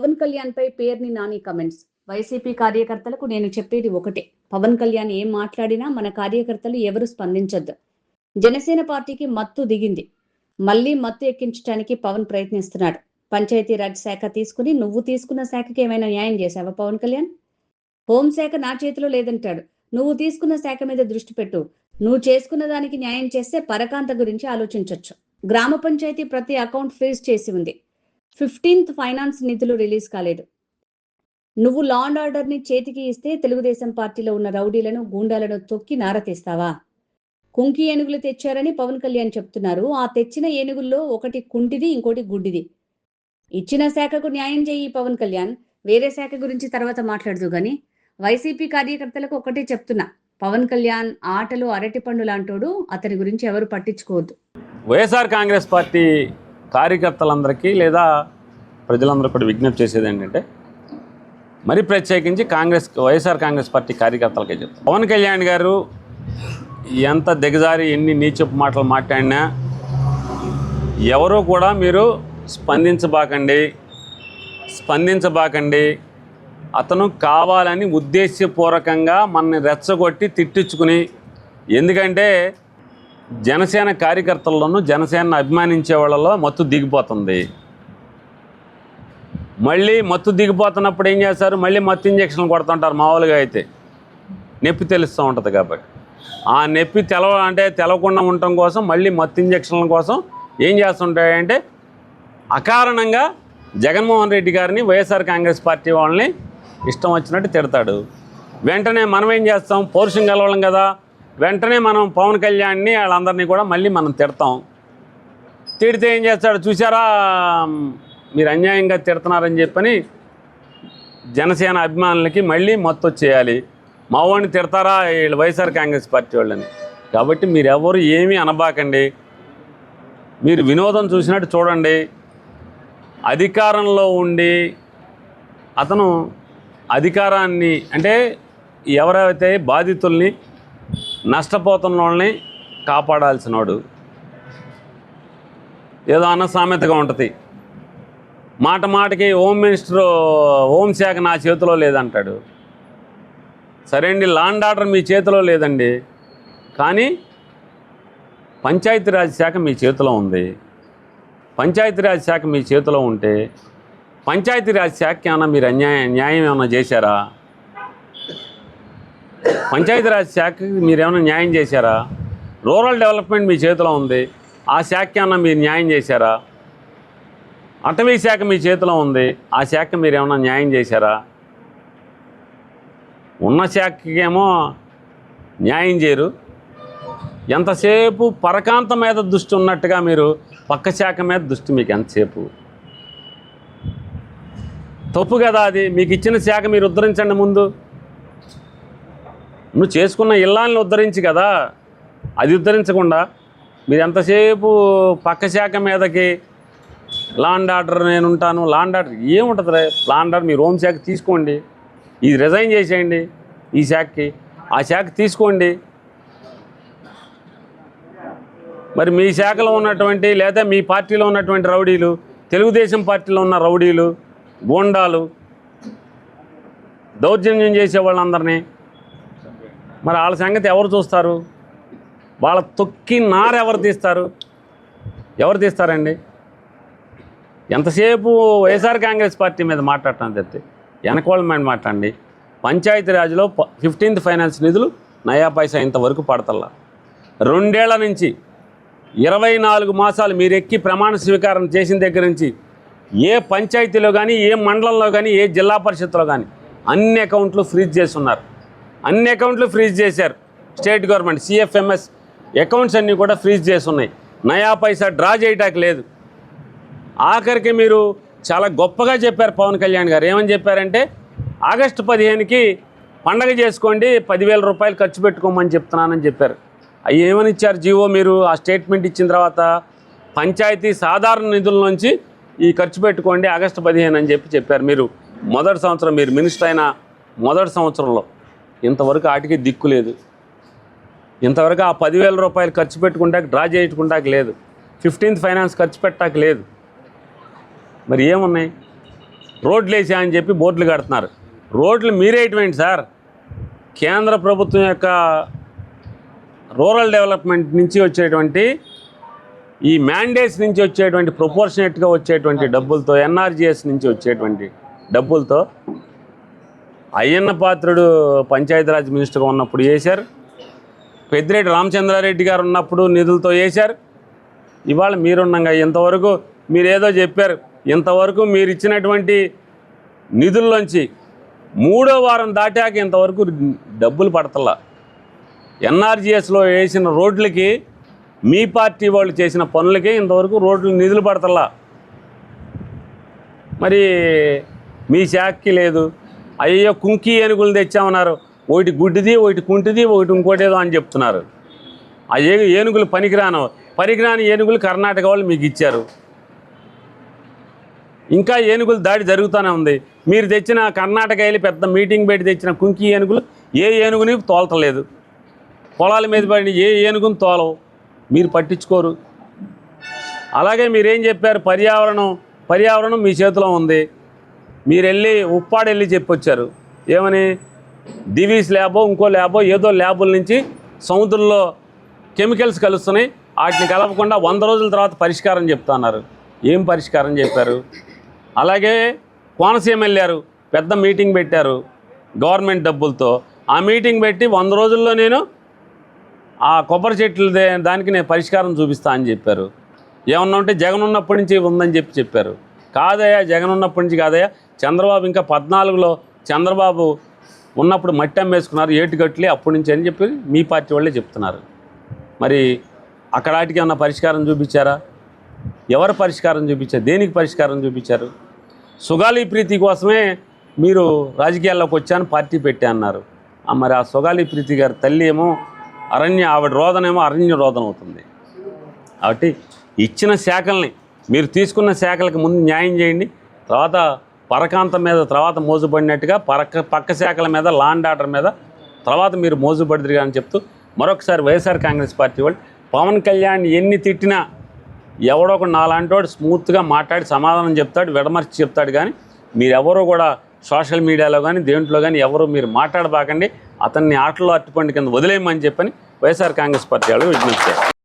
పవన్ కళ్యాణ్ పై Perni Nani comments. YCP కార్యకర్తలకు నేను చెప్పేది ఒకటే, పవన్ కళ్యాణ్ ఏం మాట్లాడినా మన కార్యకర్తలు ఎవరు స్పందించొద్దు. జనసేన పార్టీకి మత్తు దిగింది. మళ్ళీ మత్తు ఎక్కించడానికి పవన్ ప్రయత్నిస్తున్నాడు. పంచాయతీరాజ్ శాఖ తీసుకుని నువ్వు తీసుకున్న శాఖకి ఏమైనా న్యాయం చేశావా పవన్ కళ్యాణ్? హోంశాఖ నా చేతిలో లేదంటాడు. నువ్వు తీసుకున్న శాఖ మీద దృష్టి పెట్టు. నువ్వు చేసుకున్న దానికి న్యాయం చేస్తే పరకాంత గురించి ఆలోచించొచ్చు. గ్రామ పంచాయతీ ప్రతి అకౌంట్ ఫ్రీజ్ చేసి ఉంది. 15th ఫైనాన్స్ నిధులు రిలీజ్ కాలేదు. నువ్వు లా అండ్ ఆర్డర్ ని చేతికి ఇస్తే తెలుగుదేశం పార్టీలో ఉన్న రౌడీలను గూండాలను తొక్కి నారతీస్తావా? కుంకి ఏనుగులు తెచ్చారని పవన్ కళ్యాణ్ చెప్తున్నారు. ఆ తెచ్చిన ఏనుగుల్లో ఒకటి కుంటిది, ఇంకోటి గుడ్డిది. ఇచ్చిన శాఖకు న్యాయం చేయి పవన్ కళ్యాణ్. వేరే శాఖ గురించి తర్వాత మాట్లాడుతూ గాని వైసీపీ కార్యకర్తలకు ఒకటే చెప్తున్నా, పవన్ కళ్యాణ్ ఆటలు అరటి పండు లాంటోడు. అతని గురించి ఎవరు పట్టించుకోవద్దు. వైఎస్ఆర్ కాంగ్రెస్ పార్టీ కార్యకర్తలందరికీ లేదా ప్రజలందరూ కూడా విజ్ఞప్తి చేసేది ఏంటంటే, మరి ప్రత్యేకించి వైఎస్ఆర్ కాంగ్రెస్ పార్టీ కార్యకర్తలకే చెప్తారు. పవన్ కళ్యాణ్ గారు ఎంత దిగజారి ఎన్ని నీచపు మాటలు మాట్లాడినా ఎవరూ కూడా మీరు స్పందించబాకండి. అతను కావాలని ఉద్దేశపూర్వకంగా మనని రెచ్చగొట్టి తిట్టించుకుని, ఎందుకంటే జనసేన కార్యకర్తల్లోనూ జనసేనను అభిమానించే వాళ్ళలో మత్తు దిగిపోతుంది. మళ్ళీ మత్తు దిగిపోతున్నప్పుడు ఏం చేస్తారు? మళ్ళీ మత్తు ఇంజక్షన్లు కొడుతుంటారు. మామూలుగా అయితే నొప్పి తెలుస్తూ ఉంటుంది కాబట్టి ఆ నొప్పి తెలవకుండా ఉండటం కోసం మళ్ళీ మత్తు ఇంజక్షన్ల కోసం ఏం చేస్తుంటాయంటే అకారణంగా జగన్మోహన్ రెడ్డి గారిని, వైఎస్ఆర్ కాంగ్రెస్ పార్టీ వాళ్ళని ఇష్టం వచ్చినట్టు తిడతాడు. వెంటనే మనం ఏం చేస్తాం? పౌరుషం గలవాళ్ళం కదా, వెంటనే మనం పవన్ కళ్యాణ్ని వాళ్ళందరినీ కూడా మళ్ళీ మనం తిడతాం. తిడితే ఏం చేస్తాడు? చూసారా మీరు అన్యాయంగా తిడుతున్నారని చెప్పని జనసేన అభిమానులకి మళ్ళీ మత్తు వచ్చేయాలి. మా వాడిని తిడతారా వీళ్ళు వైఎస్ఆర్ కాంగ్రెస్ పార్టీ వాళ్ళని. కాబట్టి మీరెవరు ఏమీ అనబాకండి. మీరు వినోదం చూసినట్టు చూడండి. అధికారంలో ఉండి అతను అధికారాన్ని అంటే ఎవరైతే బాధితుల్ని నష్టపోతున్న వాళ్ళని కాపాడాల్సినవాడు. ఏదో అన్న సామెతగా ఉంటుంది, మాట మాటకి హోంశాఖ నా చేతిలో లేదంటాడు. సరే అండి, లా అండ్ ఆర్డర్ మీ చేతిలో లేదండి, కానీ పంచాయతీరాజ్ శాఖ మీ చేతిలో ఉంది. పంచాయతీరాజ్ శాఖ మీ చేతిలో ఉంటే పంచాయతీరాజ్ శాఖకి ఏమన్నా మీరు న్యాయం ఏమైనా చేశారా? పంచాయతీరాజ్ శాఖకి మీరేమైనా న్యాయం చేశారా? రూరల్ డెవలప్మెంట్ మీ చేతిలో ఉంది, ఆ శాఖకి ఏమన్నా మీరు న్యాయం చేశారా? అటవీ శాఖ మీ చేతిలో ఉంది, ఆ శాఖకి మీరు ఏమైనా న్యాయం చేశారా? ఉన్న శాఖకి ఏమో న్యాయం చేయరు. ఎంతసేపు పరకాంత మీద దృష్టి ఉన్నట్టుగా మీరు పక్క శాఖ మీద దృష్టి మీకు ఎంతసేపు? తప్పు కదా అది. మీకు ఇచ్చిన శాఖ మీరు ఉద్ధరించండి. ముందు నువ్వు చేసుకున్న ఇల్లాన్ని ఉద్ధరించి కదా, అది ఉద్ధరించకుండా మీరు ఎంతసేపు పక్క శాఖ మీదకి లా అండ్ ఆర్డర్ నేను ఉంటాను. లా అండ్ ఆర్డర్ ఏముంటుంది? లా అండ్ ఆర్డర్ మీరు హోంశాఖ తీసుకోండి, ఇది రిజైన్ చేసేయండి, ఈ శాఖకి ఆ శాఖ తీసుకోండి. మరి మీ శాఖలో ఉన్నటువంటి లేదా మీ పార్టీలో ఉన్నటువంటి రౌడీలు, తెలుగుదేశం పార్టీలో ఉన్న రౌడీలు, గూండాలు, దౌర్జన్యం చేసే వాళ్ళందరినీ మరి వాళ్ళ సంగతి ఎవరు చూస్తారు? వాళ్ళ తొక్కి నార ఎవరు తీస్తారండి? ఎంతసేపు వైఎస్ఆర్ కాంగ్రెస్ పార్టీ మీద మాట్లాడటం తెస్తే వెనకవాళ్ళ మీద మాట్లాడండి. పంచాయతీరాజ్లో 15th ఫైనాన్స్ నిధులు నయా పైసా ఇంతవరకు పడతల్లా. 2 ఏళ్ల నుంచి 24 మాసాలు మీరు ఎక్కి ప్రమాణ స్వీకారం చేసిన దగ్గర నుంచి ఏ పంచాయతీలో కానీ, ఏ మండలంలో కానీ, ఏ జిల్లా పరిషత్లో కానీ అన్ని అకౌంట్లు ఫ్రీజ్ చేస్తున్నారు. అన్ని అకౌంట్లు ఫ్రీజ్ చేశారు. స్టేట్ గవర్నమెంట్ CFMS అకౌంట్స్ అన్నీ కూడా ఫ్రీజ్ చేస్తున్నాయి. నయా పైసా డ్రా చేయటానికి లేదు. ఆఖరికి మీరు చాలా గొప్పగా చెప్పారు పవన్ కళ్యాణ్ గారు. ఏమని చెప్పారంటే, ఆగస్టు 15కి పండగ చేసుకోండి, 10,000 రూపాయలు ఖర్చు పెట్టుకోమని చెప్తున్నానని చెప్పారు. అవి ఏమని ఇచ్చారు జీవో? మీరు ఆ స్టేట్మెంట్ ఇచ్చిన తర్వాత పంచాయతీ సాధారణ నిధుల నుంచి ఈ ఖర్చు పెట్టుకోండి ఆగస్టు 15 అని చెప్పారు. మీరు మొదటి సంవత్సరం, మీరు మినిస్టర్ అయిన మొదటి సంవత్సరంలో ఇంతవరకు ఆటికి దిక్కు లేదు. ఇంతవరకు ఆ 10,000 రూపాయలు ఖర్చు పెట్టుకుంటాక, డ్రా చేసుకుంటాక లేదు. 15th ఫైనాన్స్ ఖర్చు పెట్టాక లేదు. మరి ఏమున్నాయి? రోడ్లు వేసా అని చెప్పి బోర్డులు కడుతున్నారు. రోడ్లు మీరేటువంటి సార్, కేంద్ర ప్రభుత్వం యొక్క రూరల్ డెవలప్మెంట్ నుంచి వచ్చేటువంటి ఈ మ్యాండేట్స్ నుంచి వచ్చేటువంటి ప్రపోర్షనేట్గా వచ్చేటువంటి డబ్బులతో, ఎన్ఆర్జీఎస్ నుంచి వచ్చేటువంటి డబ్బులతో అయ్యన్న పాత్రుడు పంచాయతీరాజ్ మినిస్టర్గా ఉన్నప్పుడు చేశారు, పెద్దిరెడ్డి రామచంద్రారెడ్డి గారు ఉన్నప్పుడు నిధులతో చేశారు. ఇవాళ మీరున్నాగా ఇంతవరకు మీరేదో చెప్పారు, ఇంతవరకు మీరు ఇచ్చినటువంటి నిధుల్లోంచి 3వ వారం దాటాక ఇంతవరకు డబ్బులు పడతలా. ఎన్ఆర్జీఎస్లో వేసిన రోడ్లకి, మీ పార్టీ వాళ్ళు చేసిన పనులకి ఇంతవరకు రోడ్లు నిధులు పడతలా. మరి మీ శాఖకి లేదు. అయ్యో కుంకి ఏనుగులు తెచ్చామన్నారు, ఒకటి గుడ్డిది, ఒకటి కుంటిది, ఒకటి ఇంకోటేదో అని చెప్తున్నారు. ఆ ఏనుగులు పనికిరాని ఏనుగులు కర్ణాటక వాళ్ళు మీకు ఇచ్చారు. ఇంకా ఏనుగులు దాడి జరుగుతూనే ఉంది. మీరు తెచ్చిన కర్ణాటక వెళ్ళి పెద్ద మీటింగ్ పెట్టి తెచ్చిన కుంకి ఏనుగులు ఏ ఏనుగుని తోలతలేదు. పొలాల మీద పడిన ఏ ఏనుగుని తోలవు, మీరు పట్టించుకోరు. అలాగే మీరేం చెప్పారు, పర్యావరణం మీ చేతిలో ఉంది. మీరు వెళ్ళి ఉప్పాడు వెళ్ళి చెప్పొచ్చారు, ఏమని దివీస్ ల్యాబో ఇంకో ల్యాబో ఏదో ల్యాబుల నుంచి సముద్రంలో కెమికల్స్ కలుస్తున్నాయి, వాటిని కలపకుండా 100 రోజుల తర్వాత పరిష్కారం చెప్తున్నారు. ఏం పరిష్కారం చెప్పారు? అలాగే కోనసీమ వెళ్ళారు, పెద్ద మీటింగ్ పెట్టారు గవర్నమెంట్ డబ్బులతో. ఆ మీటింగ్ పెట్టి 100 రోజుల్లో నేను ఆ కొబ్బరి చెట్లు దానికి నేను పరిష్కారం చూపిస్తా అని చెప్పారు. ఏమన్నా ఉంటే జగన్ ఉన్నప్పటి నుంచి ఉందని చెప్పారు. కాదయ్యా, జగన్ ఉన్నప్పటి నుంచి కాదయ్యా, చంద్రబాబు ఇంకా 14లో చంద్రబాబు ఉన్నప్పుడు మట్టి అమ్మేసుకున్నారు ఏటుగట్లే అప్పటి నుంచి అని చెప్పి మీ పార్టీ వాళ్ళే చెప్తున్నారు. మరి అక్కడాటికి ఏమన్నా పరిష్కారం చూపించారా? ఎవరు పరిష్కారం చూపించారు? దేనికి పరిష్కారం చూపించారు? సుగాలి ప్రీతి కోసమే మీరు రాజకీయాల్లోకి వచ్చాను, పార్టీ పెట్టా అన్నారు. మరి ఆ సుగాలి ప్రీతి గారి తల్లి ఏమో ఆవిడ రోదనేమో అరణ్య రోదన అవుతుంది. కాబట్టి ఇచ్చిన శాఖల్ని, మీరు తీసుకున్న శాఖలకు ముందు న్యాయం చేయండి, తర్వాత పరకాంతం మీద తర్వాత మోజుపడినట్టుగా పక్క శాఖల మీద, లాండ్ ఆర్డర్ మీద తర్వాత మీరు మోజుపడిదిగా అని చెప్తూ మరొకసారి వైఎస్ఆర్ కాంగ్రెస్ పార్టీ వాళ్ళు పవన్ కళ్యాణ్ ఎన్ని తిట్టినా ఎవడో ఒక నాలాంటోడు స్మూత్గా మాట్లాడి సమాధానం చెప్తాడు, విడమర్చి చెప్తాడు. కానీ మీరెవరూ కూడా సోషల్ మీడియాలో కానీ దేంట్లో కానీ ఎవరు మీరు మాట్లాడబాకండి, అతన్ని ఆటలో అట్టుపండి కింద వదిలేయమని చెప్పని వైఎస్ఆర్ కాంగ్రెస్ పార్టీ వాళ్ళు విజ్ఞప్తి చేస్తారు.